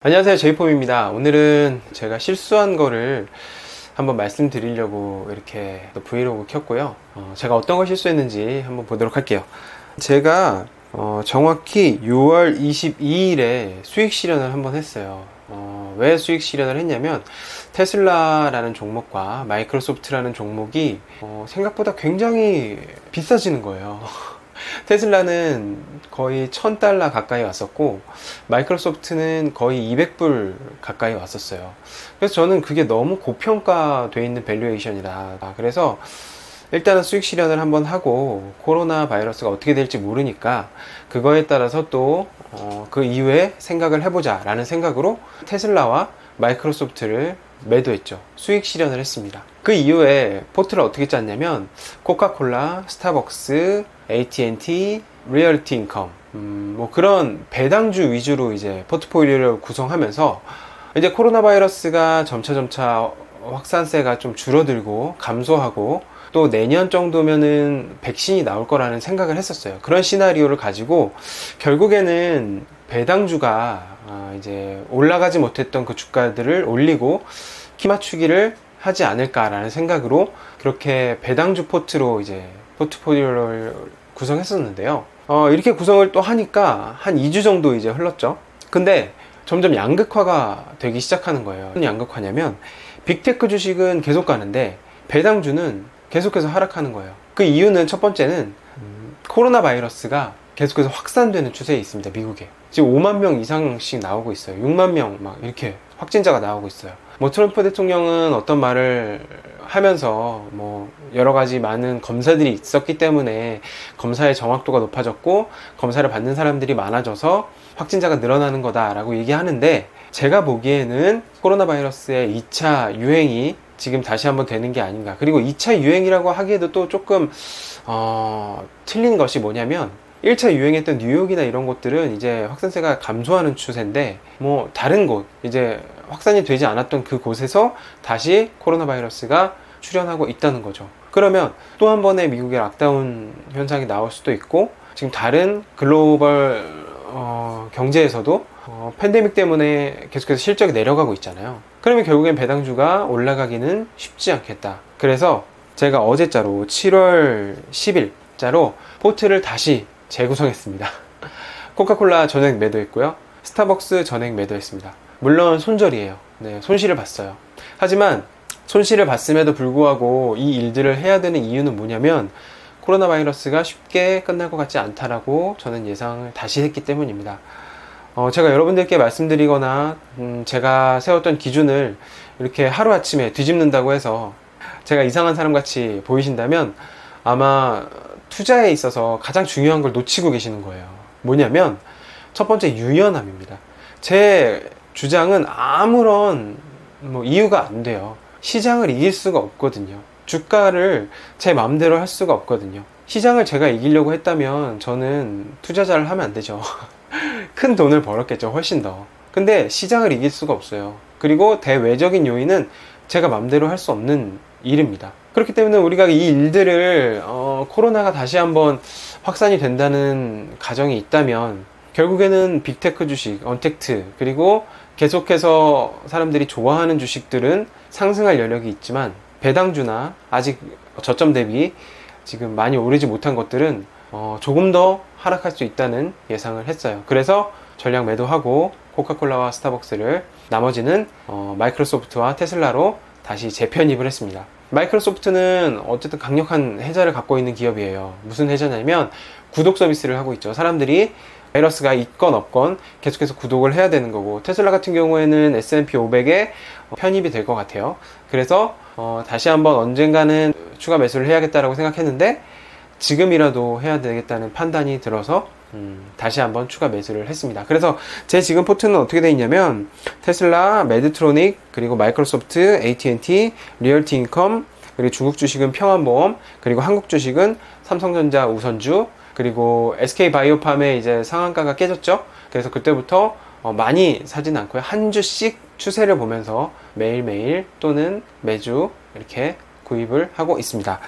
안녕하세요, 제이폼입니다. 오늘은 제가 실수한 거를 한번 말씀드리려고 이렇게 또 브이로그 켰고요. 제가 어떤 걸 실수했는지 한번 보도록 할게요. 제가 정확히 6월 22일에 수익 실현을 한번 했어요. 왜 수익 실현을 했냐면 테슬라라는 종목과 마이크로소프트라는 종목이 생각보다 굉장히 비싸지는 거예요. 테슬라는 거의 $1000 가까이 왔었고 마이크로소프트는 거의 $200 가까이 왔었어요. 그래서 저는 그게 너무 고평가되어 있는 밸류에이션이다. 그래서 일단은 수익 실현을 한번 하고 코로나 바이러스가 어떻게 될지 모르니까 그거에 따라서 또 그 이후에 생각을 해보자 라는 생각으로 테슬라와 마이크로소프트를 매도했죠. 수익 실현을 했습니다. 그 이후에 포트를 어떻게 짰냐면 코카콜라, 스타벅스, AT&T, 리얼티 인컴 뭐 그런 배당주 위주로 이제 포트폴리오를 구성하면서 이제 코로나 바이러스가 점차 확산세가 좀 줄어들고 감소하고 또 내년 정도면은 백신이 나올 거라는 생각을 했었어요. 그런 시나리오를 가지고 결국에는 배당주가 이제 올라가지 못했던 그 주가들을 올리고 키 맞추기를 하지 않을까라는 생각으로 그렇게 배당주 포트로 이제 포트폴리오를 구성했었는데요. 이렇게 구성을 또 하니까 한 2주 정도 이제 흘렀죠. 근데 점점 양극화가 되기 시작하는 거예요. 무슨 양극화냐면 빅테크 주식은 계속 가는데 배당주는 계속해서 하락하는 거예요. 그 이유는 첫 번째는 코로나 바이러스가 계속해서 확산되는 추세에 있습니다. 미국에 지금 5만 명 이상씩 나오고 있어요. 6만 명 막 이렇게 확진자가 나오고 있어요. 뭐 트럼프 대통령은 어떤 말을 하면서 뭐 여러 가지 많은 검사들이 있었기 때문에 검사의 정확도가 높아졌고 검사를 받는 사람들이 많아져서 확진자가 늘어나는 거다라고 얘기하는데 제가 보기에는 코로나 바이러스의 2차 유행이 지금 다시 한번 되는 게 아닌가. 그리고 2차 유행이라고 하기에도 또 조금 틀린 것이 뭐냐면 1차 유행했던 뉴욕이나 이런 곳들은 이제 확산세가 감소하는 추세인데 뭐 다른 곳 이제 확산이 되지 않았던 그 곳에서 다시 코로나 바이러스가 출현하고 있다는 거죠. 그러면 또 한 번의 미국의 락다운 현상이 나올 수도 있고 지금 다른 글로벌 경제에서도 팬데믹 때문에 계속해서 실적이 내려가고 있잖아요. 그러면 결국엔 배당주가 올라가기는 쉽지 않겠다. 그래서 제가 어제자로 7월 10일자로 포트를 다시 재구성했습니다. 코카콜라 전액 매도했고요. 스타벅스 전액 매도했습니다. 물론 손절이에요. 네, 손실을 봤어요. 하지만 손실을 봤음에도 불구하고 이 일들을 해야 되는 이유는 뭐냐면 코로나 바이러스가 쉽게 끝날 것 같지 않다라고 저는 예상을 다시 했기 때문입니다. 제가 여러분들께 말씀드리거나 제가 세웠던 기준을 이렇게 하루아침에 뒤집는다고 해서 제가 이상한 사람 같이 보이신다면 아마 투자에 있어서 가장 중요한 걸 놓치고 계시는 거예요. 뭐냐면 첫 번째 유연함입니다. 제 주장은 아무런 이유가 안 돼요. 시장을 이길 수가 없거든요. 주가를 제 마음대로 할 수가 없거든요. 시장을 제가 이기려고 했다면 저는 투자자를 하면 안 되죠. 큰 돈을 벌었겠죠. 훨씬 더. 근데 시장을 이길 수가 없어요. 그리고 대외적인 요인은 제가 마음대로 할 수 없는 일입니다. 그렇기 때문에 우리가 이 일들을 코로나가 다시 한번 확산이 된다는 가정이 있다면 결국에는 빅테크 주식, 언택트 그리고 계속해서 사람들이 좋아하는 주식들은 상승할 여력이 있지만 배당주나 아직 저점 대비 지금 많이 오르지 못한 것들은 조금 더 하락할 수 있다는 예상을 했어요. 그래서 전량 매도하고 코카콜라와 스타벅스를 나머지는 마이크로소프트와 테슬라로 다시 재편입을 했습니다. 마이크로소프트는 어쨌든 강력한 해자를 갖고 있는 기업이에요. 무슨 해자냐면 구독 서비스를 하고 있죠. 사람들이 바이러스가 있건 없건 계속해서 구독을 해야 되는 거고 테슬라 같은 경우에는 S&P 500에 편입이 될 것 같아요. 그래서 다시 한번 언젠가는 추가 매수를 해야겠다라고 생각했는데 지금이라도 해야 되겠다는 판단이 들어서 다시 한번 추가 매수를 했습니다. 그래서 제 지금 포트는 어떻게 되어 있냐면 테슬라, 메드트로닉, 그리고 마이크로소프트, AT&T, 리얼티 인컴, 그리고 중국 주식은 평안보험, 그리고 한국 주식은 삼성전자 우선주, 그리고 SK바이오팜의 이제 상한가가 깨졌죠. 그래서 그때부터 많이 사진 않고요. 한 주씩 추세를 보면서 매일매일 또는 매주 이렇게 구입을 하고 있습니다.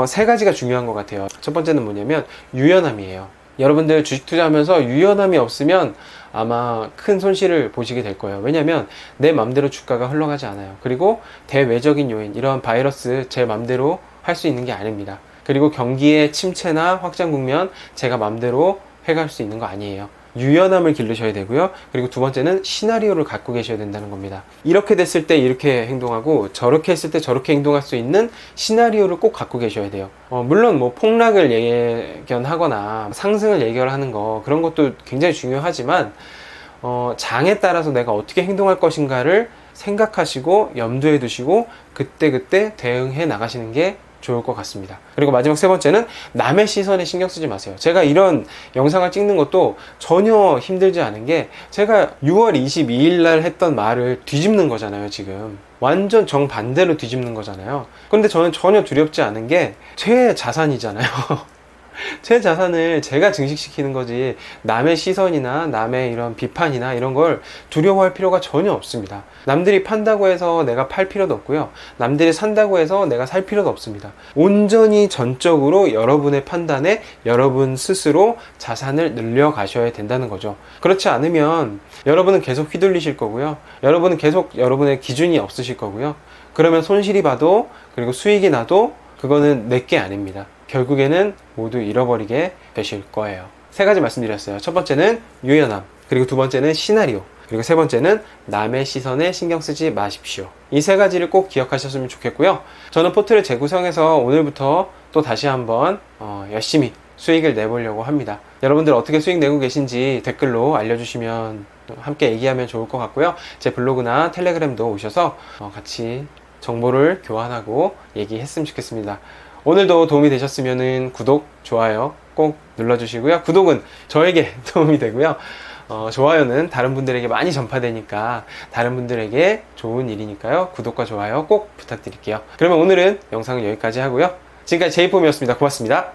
세 가지가 중요한 것 같아요. 첫 번째는 뭐냐면 유연함이에요. 여러분들 주식 투자하면서 유연함이 없으면 아마 큰 손실을 보시게 될 거예요. 왜냐하면 내 맘대로 주가가 흘러가지 않아요. 그리고 대외적인 요인, 이런 바이러스 제 맘대로 할 수 있는 게 아닙니다. 그리고 경기의 침체나 확장 국면 제가 맘대로 해갈 수 있는 거 아니에요. 유연함을 기르셔야 되고요. 그리고 두 번째는 시나리오를 갖고 계셔야 된다는 겁니다. 이렇게 됐을 때 이렇게 행동하고 저렇게 했을 때 저렇게 행동할 수 있는 시나리오를 꼭 갖고 계셔야 돼요. 물론 뭐 폭락을 예견하거나 상승을 예견하는 거, 그런 것도 굉장히 중요하지만 장에 따라서 내가 어떻게 행동할 것인가를 생각하시고 염두에 두시고 그때그때 대응해 나가시는 게 좋을 것 같습니다. 그리고 마지막 세 번째는 남의 시선에 신경 쓰지 마세요. 제가 이런 영상을 찍는 것도 전혀 힘들지 않은 게, 제가 6월 22일 날 했던 말을 뒤집는 거잖아요. 지금 완전 정반대로 뒤집는 거잖아요. 근데 저는 전혀 두렵지 않은 게 제 자산이잖아요. 제 자산을 제가 증식시키는 거지, 남의 시선이나 남의 이런 비판이나 이런 걸 두려워할 필요가 전혀 없습니다. 남들이 판다고 해서 내가 팔 필요도 없고요. 남들이 산다고 해서 내가 살 필요도 없습니다. 온전히 전적으로 여러분의 판단에 여러분 스스로 자산을 늘려 가셔야 된다는 거죠. 그렇지 않으면 여러분은 계속 휘둘리실 거고요. 여러분은 계속 여러분의 기준이 없으실 거고요. 그러면 손실이 봐도, 그리고 수익이 나도 그거는 내게 아닙니다. 결국에는 모두 잃어버리게 되실 거예요. 세 가지 말씀드렸어요. 첫 번째는 유연함, 그리고 두 번째는 시나리오, 그리고 세 번째는 남의 시선에 신경 쓰지 마십시오. 이 세 가지를 꼭 기억하셨으면 좋겠고요. 저는 포트를 재구성해서 오늘부터 또 다시 한번 열심히 수익을 내보려고 합니다. 여러분들 어떻게 수익 내고 계신지 댓글로 알려주시면 함께 얘기하면 좋을 것 같고요. 제 블로그나 텔레그램도 오셔서 같이 정보를 교환하고 얘기했으면 좋겠습니다. 오늘도 도움이 되셨으면 구독, 좋아요 꼭 눌러주시고요. 구독은 저에게 도움이 되고요. 좋아요는 다른 분들에게 많이 전파되니까, 다른 분들에게 좋은 일이니까요. 구독과 좋아요 꼭 부탁드릴게요. 그러면 오늘은 영상은 여기까지 하고요. 지금까지 제이폼이었습니다. 고맙습니다.